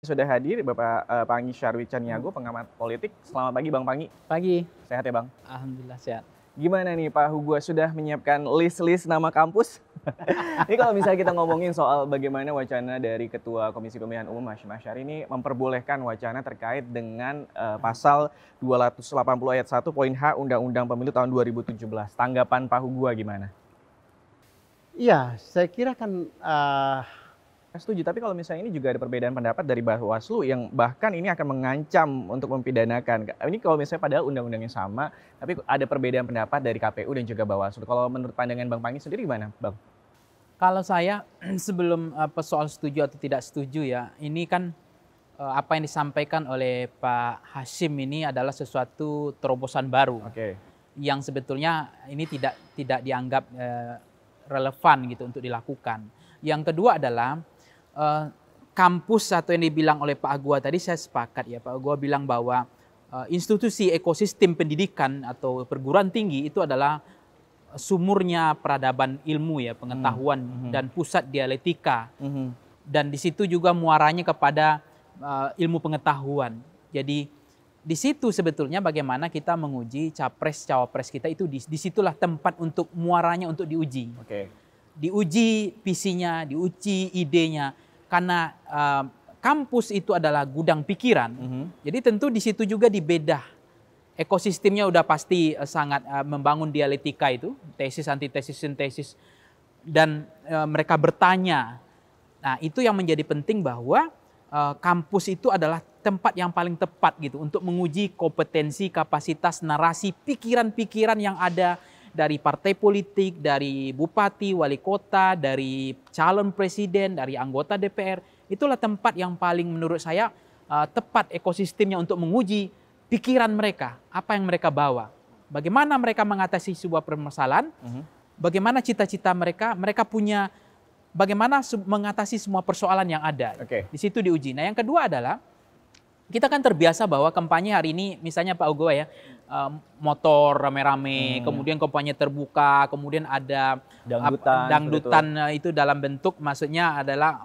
Sudah hadir Bapak Pangy Syarwi Caniago, pengamat politik. Selamat pagi Bang Pangy. Pagi. Sehat ya Bang? Alhamdulillah sehat. Gimana nih Pak Hugua, sudah menyiapkan list-list nama kampus? Ini kalau misalnya kita ngomongin soal bagaimana wacana dari Ketua Komisi Pemilihan Umum Hasyim Asyari ini memperbolehkan wacana terkait dengan pasal 280 ayat 1 poin H Undang-Undang Pemilu tahun 2017. Tanggapan Pak Hugua gimana? Iya, saya kira kan Saya setuju, tapi kalau misalnya ini juga ada perbedaan pendapat dari Bawaslu yang bahkan ini akan mengancam untuk mempidanakan. Ini kalau misalnya padahal undang-undangnya sama, tapi ada perbedaan pendapat dari KPU dan juga Bawaslu. Kalau menurut pandangan Bang Pangy sendiri gimana, Bang? Kalau saya sebelum soal setuju atau tidak setuju ya, ini kan apa yang disampaikan oleh Pak Hasyim ini adalah sesuatu terobosan baru. Oke. Yang sebetulnya ini tidak dianggap relevan gitu untuk dilakukan. Yang kedua adalah kampus atau yang dibilang oleh Pak Agua tadi saya sepakat ya. Pak Agua bilang bahwa institusi ekosistem pendidikan atau perguruan tinggi itu adalah sumurnya peradaban ilmu ya, pengetahuan dan pusat dialektika. Dan di situ juga muaranya kepada ilmu pengetahuan. Jadi di situ sebetulnya bagaimana kita menguji capres-cawapres kita itu disitulah tempat untuk muaranya untuk diuji. Oke. Diuji visinya, diuji idenya. Karena kampus itu adalah gudang pikiran, jadi tentu di situ juga dibedah. Ekosistemnya udah pasti sangat membangun dialektika itu, tesis, antitesis, sintesis, dan mereka bertanya. Nah itu yang menjadi penting bahwa kampus itu adalah tempat yang paling tepat gitu untuk menguji kompetensi, kapasitas, narasi, pikiran-pikiran yang ada dari partai politik, dari bupati, wali kota, dari calon presiden, dari anggota DPR. Itulah tempat yang paling menurut saya tepat ekosistemnya untuk menguji pikiran mereka, apa yang mereka bawa. Bagaimana mereka mengatasi sebuah permasalahan, bagaimana cita-cita mereka punya, bagaimana mengatasi semua persoalan yang ada. Oke. Di situ diuji. Nah yang kedua adalah, kita kan terbiasa bahwa kampanye hari ini, misalnya Pak Ugo ya, motor rame-rame, kemudian kampanye terbuka, kemudian ada dangdutan itu dalam bentuk maksudnya adalah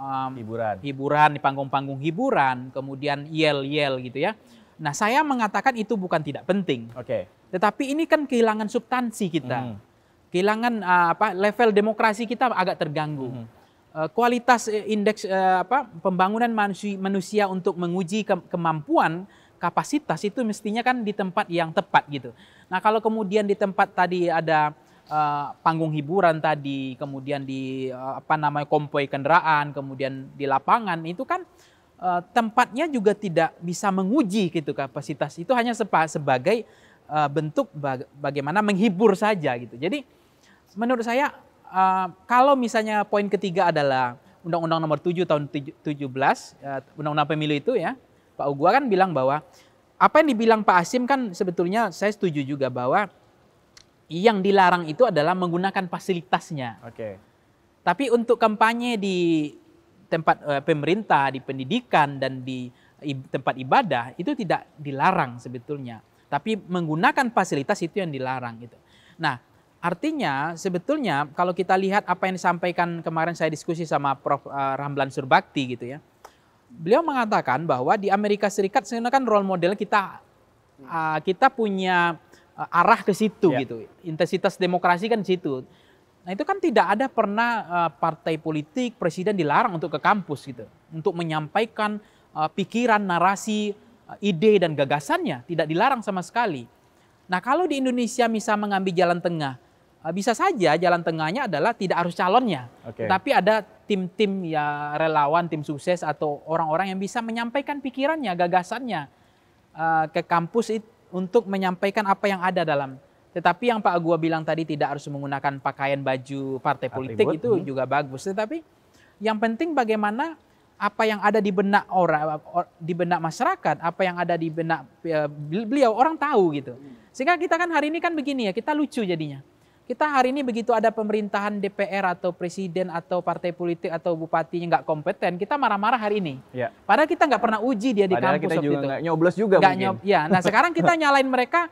hiburan di panggung-panggung hiburan, kemudian yel-yel gitu ya. Nah saya mengatakan itu bukan tidak penting, tetapi ini kan kehilangan substansi kita, kehilangan level demokrasi kita agak terganggu. Kualitas indeks pembangunan manusia untuk menguji kemampuan kapasitas itu mestinya kan di tempat yang tepat gitu. Nah kalau kemudian di tempat tadi ada panggung hiburan tadi, kemudian di konvoi kendaraan, kemudian di lapangan itu kan tempatnya juga tidak bisa menguji gitu kapasitas. Itu hanya sebagai bentuk bagaimana menghibur saja gitu. Jadi menurut saya kalau misalnya poin ketiga adalah Undang-Undang Nomor 7 tahun 17, Undang-Undang Pemilu itu ya, Pak Ugua kan bilang bahwa apa yang dibilang Pak Hasyim kan sebetulnya saya setuju juga bahwa yang dilarang itu adalah menggunakan fasilitasnya. Tapi untuk kampanye di tempat pemerintah, di pendidikan dan di tempat ibadah itu tidak dilarang sebetulnya. Tapi menggunakan fasilitas itu yang dilarang gitu. Nah, artinya sebetulnya kalau kita lihat apa yang disampaikan kemarin saya diskusi sama Prof. Ramlan Surbakti gitu ya. Beliau mengatakan bahwa di Amerika Serikat sebenarnya kan role model kita punya arah ke situ gitu. Intensitas demokrasi kan di situ. Nah itu kan tidak ada pernah partai politik, presiden dilarang untuk ke kampus gitu. Untuk menyampaikan pikiran, narasi, ide dan gagasannya tidak dilarang sama sekali. Nah kalau di Indonesia misal mengambil jalan tengah, bisa saja jalan tengahnya adalah tidak harus calonnya, tapi ada tim-tim ya relawan, tim sukses atau orang-orang yang bisa menyampaikan pikirannya, gagasannya ke kampus untuk menyampaikan apa yang ada dalam. Tetapi yang Pak Agua bilang tadi tidak harus menggunakan pakaian baju partai politik itu juga bagus. Tetapi yang penting bagaimana apa yang ada di benak orang, di benak masyarakat, apa yang ada di benak beliau orang tahu gitu. Sehingga kita kan hari ini kan begini ya, kita lucu jadinya. Kita hari ini begitu ada pemerintahan DPR atau presiden atau partai politik atau bupatinya nggak kompeten, kita marah-marah hari ini. Padahal kita nggak pernah uji dia di kampus kita waktu juga itu. Nggak nyoblos juga mungkin. Nah sekarang kita nyalain mereka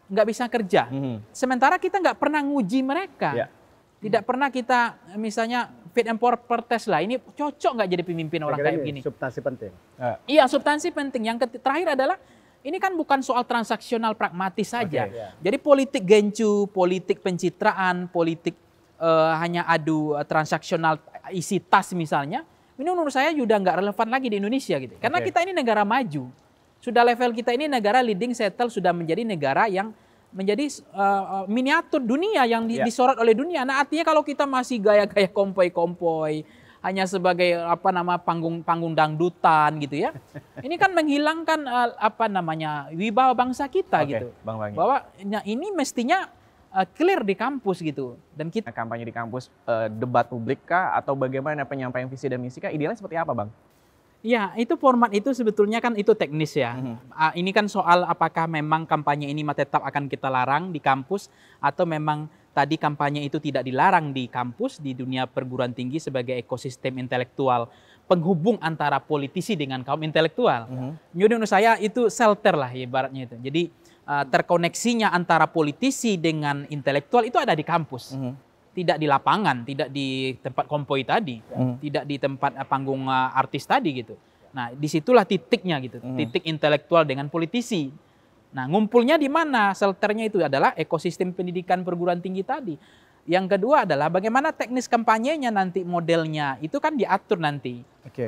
nggak bisa kerja. Sementara kita nggak pernah nguji mereka. Tidak pernah kita misalnya fit and proper test lah. Ini cocok nggak jadi pemimpin orang kayak begini? Substansi penting. Iya, substansi penting. Yang terakhir adalah ini kan bukan soal transaksional pragmatis saja. Jadi politik gencu, politik pencitraan, politik hanya adu transaksional isi tas misalnya, ini menurut saya sudah nggak relevan lagi di Indonesia gitu. Karena kita ini negara maju. Sudah level kita ini negara leading settle, sudah menjadi negara yang menjadi miniatur dunia yang disorot oleh dunia. Nah, artinya kalau kita masih gaya-gaya kompoi-kompoi, hanya sebagai panggung dangdutan gitu ya. Ini kan menghilangkan wibawa bangsa kita gitu. Bang Bangi. Bahwa ini mestinya clear di kampus gitu. Dan kita kampanye di kampus, debat publik kah atau bagaimana penyampaian visi dan misi kah? Idealnya seperti apa, Bang? Ya, itu format itu sebetulnya kan itu teknis ya. Ini kan soal apakah memang kampanye ini tetap akan kita larang di kampus atau memang tadi kampanye itu tidak dilarang di kampus, di dunia perguruan tinggi sebagai ekosistem intelektual, penghubung antara politisi dengan kaum intelektual. Jadi menurut saya itu shelter lah ibaratnya itu. Jadi terkoneksinya antara politisi dengan intelektual itu ada di kampus. Tidak di lapangan, tidak di tempat kompoi tadi, tidak di tempat panggung artis tadi gitu. Nah, disitulah titiknya gitu, titik intelektual dengan politisi. Nah, ngumpulnya di mana? Shelternya itu adalah ekosistem pendidikan perguruan tinggi tadi. Yang kedua adalah bagaimana teknis kampanyenya nanti modelnya, itu kan diatur nanti.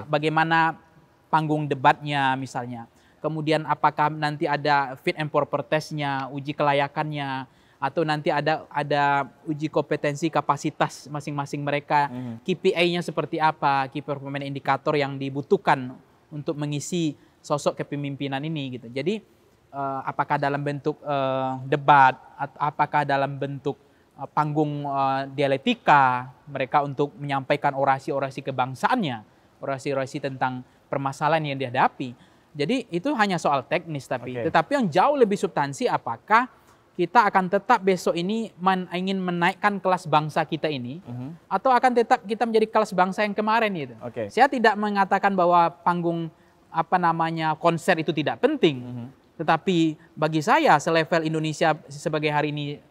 Bagaimana panggung debatnya misalnya. Kemudian apakah nanti ada fit and proper test-nya, uji kelayakannya, atau nanti ada uji kompetensi kapasitas masing-masing mereka, KPI-nya seperti apa, key performance indicator yang dibutuhkan untuk mengisi sosok kepemimpinan ini gitu. Jadi apakah dalam bentuk debat, apakah dalam bentuk panggung dialektika mereka untuk menyampaikan orasi-orasi kebangsaannya, orasi-orasi tentang permasalahan yang dihadapi. Jadi itu hanya soal teknis tetapi yang jauh lebih substansi apakah kita akan tetap besok ini ingin menaikkan kelas bangsa kita ini, atau akan tetap kita menjadi kelas bangsa yang kemarin gitu. Saya tidak mengatakan bahwa panggung konser itu tidak penting, tetapi bagi saya selevel Indonesia sebagai hari ini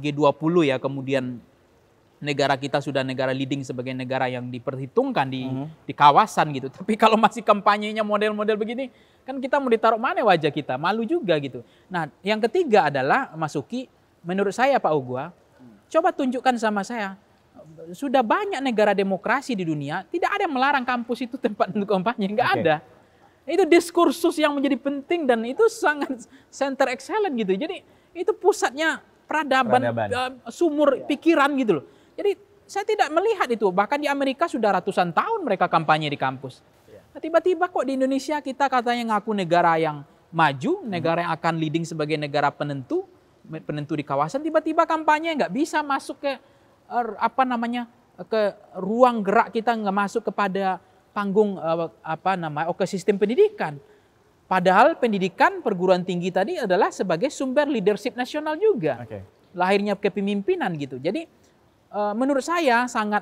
G20 ya, kemudian negara kita sudah negara leading sebagai negara yang diperhitungkan di kawasan gitu. Tapi kalau masih kampanyenya model-model begini, kan kita mau ditaruh mana wajah kita? Malu juga gitu. Nah, yang ketiga adalah Mas Uki, menurut saya Pak Ugua, coba tunjukkan sama saya, sudah banyak negara demokrasi di dunia, tidak ada yang melarang kampus itu tempat untuk kampanye, nggak ada. Itu diskursus yang menjadi penting dan itu sangat center excellent gitu. Jadi itu pusatnya peradaban. Sumur pikiran gitu loh. Jadi saya tidak melihat itu, bahkan di Amerika sudah ratusan tahun mereka kampanye di kampus. Nah, tiba-tiba kok di Indonesia kita katanya ngaku negara yang maju, negara yang akan leading sebagai negara penentu di kawasan, tiba-tiba kampanye nggak bisa masuk ke ke ruang gerak kita, nggak masuk kepada panggung ekosistem pendidikan. Padahal pendidikan perguruan tinggi tadi adalah sebagai sumber leadership nasional juga. Lahirnya kepemimpinan gitu. Jadi menurut saya sangat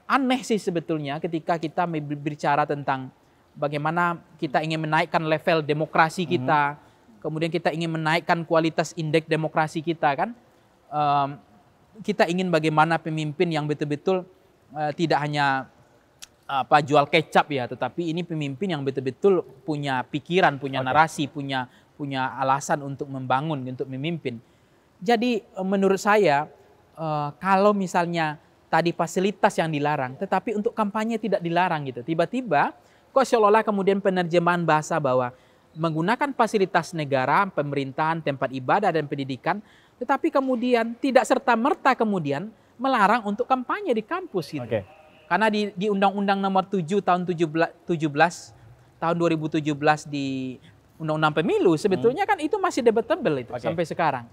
aneh sih sebetulnya ketika kita berbicara tentang bagaimana kita ingin menaikkan level demokrasi kita, kemudian kita ingin menaikkan kualitas indeks demokrasi kita kan. Kita ingin bagaimana pemimpin yang betul-betul tidak hanya jual kecap ya, tetapi ini pemimpin yang betul-betul punya pikiran, punya narasi, punya alasan untuk membangun, untuk memimpin. Jadi menurut saya kalau misalnya tadi fasilitas yang dilarang, tetapi untuk kampanye tidak dilarang gitu. Tiba-tiba kok seolah-olah kemudian penerjemahan bahasa bahwa menggunakan fasilitas negara, pemerintahan, tempat ibadah dan pendidikan, tetapi kemudian tidak serta-merta kemudian melarang untuk kampanye di kampus gitu. Karena di Undang-Undang Nomor 7 tahun 2017 di Undang-Undang Pemilu sebetulnya kan itu masih debatable itu sampai sekarang.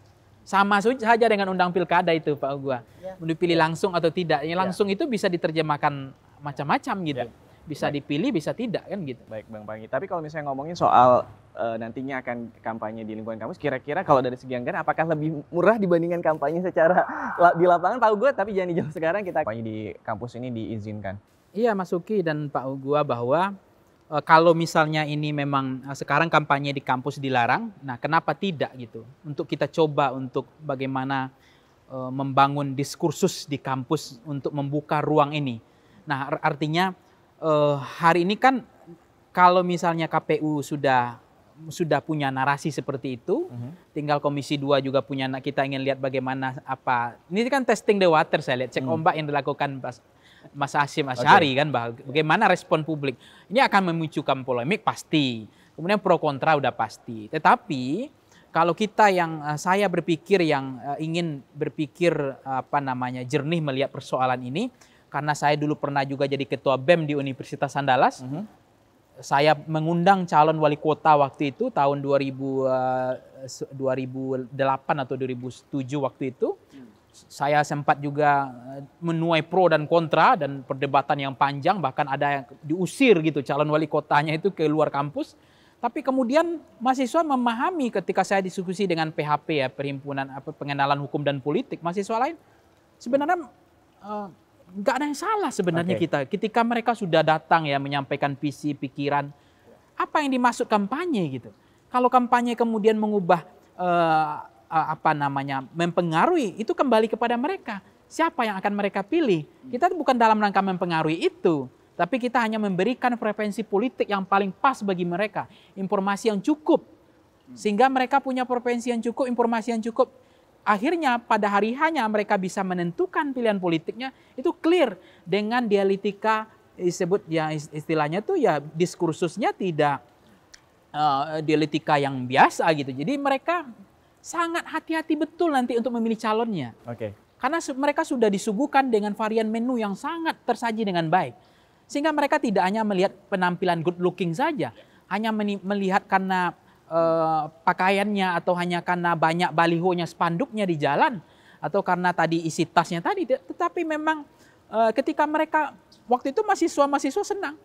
Sama saja dengan undang pilkada itu Pak Ugua. Mau dipilih langsung atau tidak. Yang langsung itu bisa diterjemahkan macam-macam gitu. Bisa dipilih, bisa tidak kan gitu. Baik Bang Pangi. Tapi kalau misalnya ngomongin soal nantinya akan kampanye di lingkungan kampus, kira-kira kalau dari segi anggaran apakah lebih murah dibandingkan kampanye secara di lapangan Pak Ugua? Tapi jangan dijawab sekarang, kita kampanye di kampus ini diizinkan. Iya Mas Uki dan Pak Ugua bahwa kalau misalnya ini memang sekarang kampanye di kampus dilarang, nah kenapa tidak gitu? Untuk kita coba untuk bagaimana membangun diskursus di kampus untuk membuka ruang ini. Nah, artinya hari ini kan kalau misalnya KPU sudah punya narasi seperti itu, tinggal Komisi 2 juga punya, kita ingin lihat bagaimana ini kan testing the water, saya lihat cek ombak yang dilakukan Mas Hasyim Asy'ari kan, bagaimana respon publik. Ini akan memicukan polemik pasti, kemudian pro kontra udah pasti. Tetapi kalau kita saya berpikir ingin berpikir jernih melihat persoalan ini, karena saya dulu pernah juga jadi ketua BEM di Universitas Andalas. Saya mengundang calon wali kota waktu itu tahun 2008 atau 2007 waktu itu. Saya sempat juga menuai pro dan kontra dan perdebatan yang panjang, bahkan ada yang diusir gitu calon wali kotanya itu ke luar kampus. Tapi kemudian mahasiswa memahami ketika saya diskusi dengan PHP ya, Perhimpunan Pengenalan Hukum dan Politik, mahasiswa lain sebenarnya nggak ada yang salah sebenarnya kita. Ketika mereka sudah datang ya menyampaikan visi, pikiran, apa yang dimaksud kampanye gitu. Kalau kampanye kemudian mengubah mempengaruhi, itu kembali kepada mereka. Siapa yang akan mereka pilih? Kita bukan dalam rangka mempengaruhi itu, tapi kita hanya memberikan frekuensi politik yang paling pas bagi mereka, informasi yang cukup, sehingga mereka punya frekuensi yang cukup, informasi yang cukup. Akhirnya pada hari hanya mereka bisa menentukan pilihan politiknya itu clear dengan dialektika istilahnya tuh ya diskursusnya tidak dialektika yang biasa gitu. Jadi mereka sangat hati-hati betul nanti untuk memilih calonnya. Karena mereka sudah disuguhkan dengan varian menu yang sangat tersaji dengan baik. Sehingga mereka tidak hanya melihat penampilan good looking saja, hanya melihat karena pakaiannya atau hanya karena banyak balihonya, spanduknya di jalan, atau karena tadi isi tasnya tadi. Tetapi memang ketika mereka waktu itu mahasiswa senang,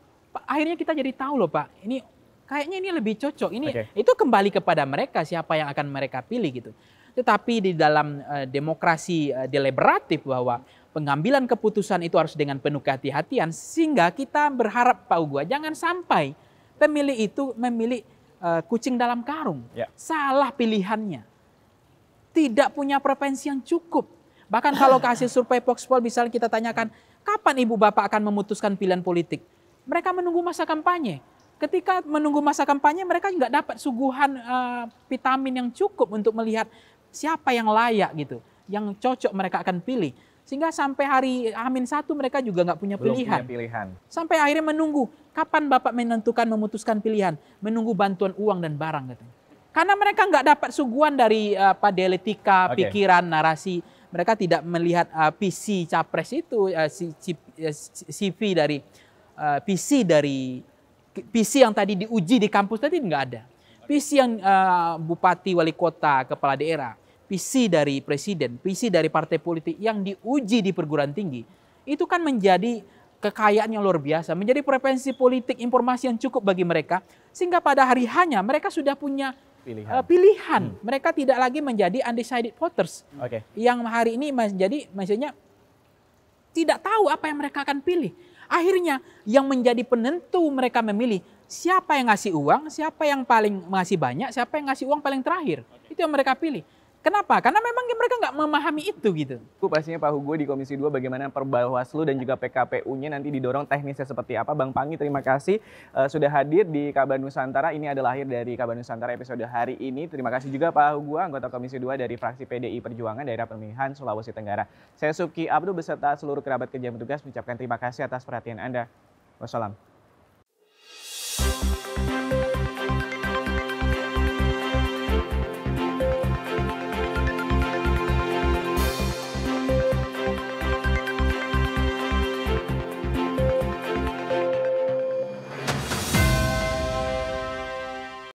akhirnya kita jadi tahu loh Pak, ini kayaknya ini lebih cocok. Itu kembali kepada mereka siapa yang akan mereka pilih gitu. Tetapi di dalam demokrasi deliberatif bahwa pengambilan keputusan itu harus dengan penuh kehati-hatian, sehingga kita berharap Pak Ugua jangan sampai pemilih itu memilih kucing dalam karung, salah pilihannya, tidak punya preferensi yang cukup. Bahkan kalau ke hasil survei Voxpol misalnya kita tanyakan, kapan ibu bapak akan memutuskan pilihan politik? Mereka menunggu masa kampanye. Ketika menunggu masa kampanye, mereka nggak dapat suguhan vitamin yang cukup untuk melihat siapa yang layak gitu, yang cocok mereka akan pilih. Sehingga sampai hari H-1 mereka juga nggak punya pilihan. Sampai akhirnya menunggu, kapan Bapak memutuskan pilihan? Menunggu bantuan uang dan barang katanya. Karena mereka nggak dapat suguhan dari dialektika, pikiran, narasi. Mereka tidak melihat visi capres itu, CV dari visi yang tadi diuji di kampus tadi nggak ada. Visi yang bupati, wali kota, kepala daerah, visi dari presiden, visi dari partai politik yang diuji di perguruan tinggi, itu kan menjadi kekayaan yang luar biasa, menjadi preferensi politik, informasi yang cukup bagi mereka, sehingga pada hari hanya mereka sudah punya pilihan. Mereka tidak lagi menjadi undecided voters, yang hari ini maksudnya tidak tahu apa yang mereka akan pilih. Akhirnya yang menjadi penentu mereka memilih siapa yang ngasih uang, siapa yang paling ngasih banyak, siapa yang ngasih uang paling terakhir. Itu yang mereka pilih. Kenapa? Karena memang mereka nggak memahami itu gitu. Pastinya Pak Hugo di Komisi 2 bagaimana Perbawaslu dan juga PKPU-nya nanti didorong teknisnya seperti apa. Bang Panggi terima kasih sudah hadir di Kabar Nusantara. Ini adalah akhir dari Kabar Nusantara episode hari ini. Terima kasih juga Pak Hugo, anggota Komisi 2 dari fraksi PDI Perjuangan Daerah Pemilihan Sulawesi Tenggara. Saya Subki Abdul beserta seluruh kerabat kerja petugas mengucapkan terima kasih atas perhatian Anda. Wassalam.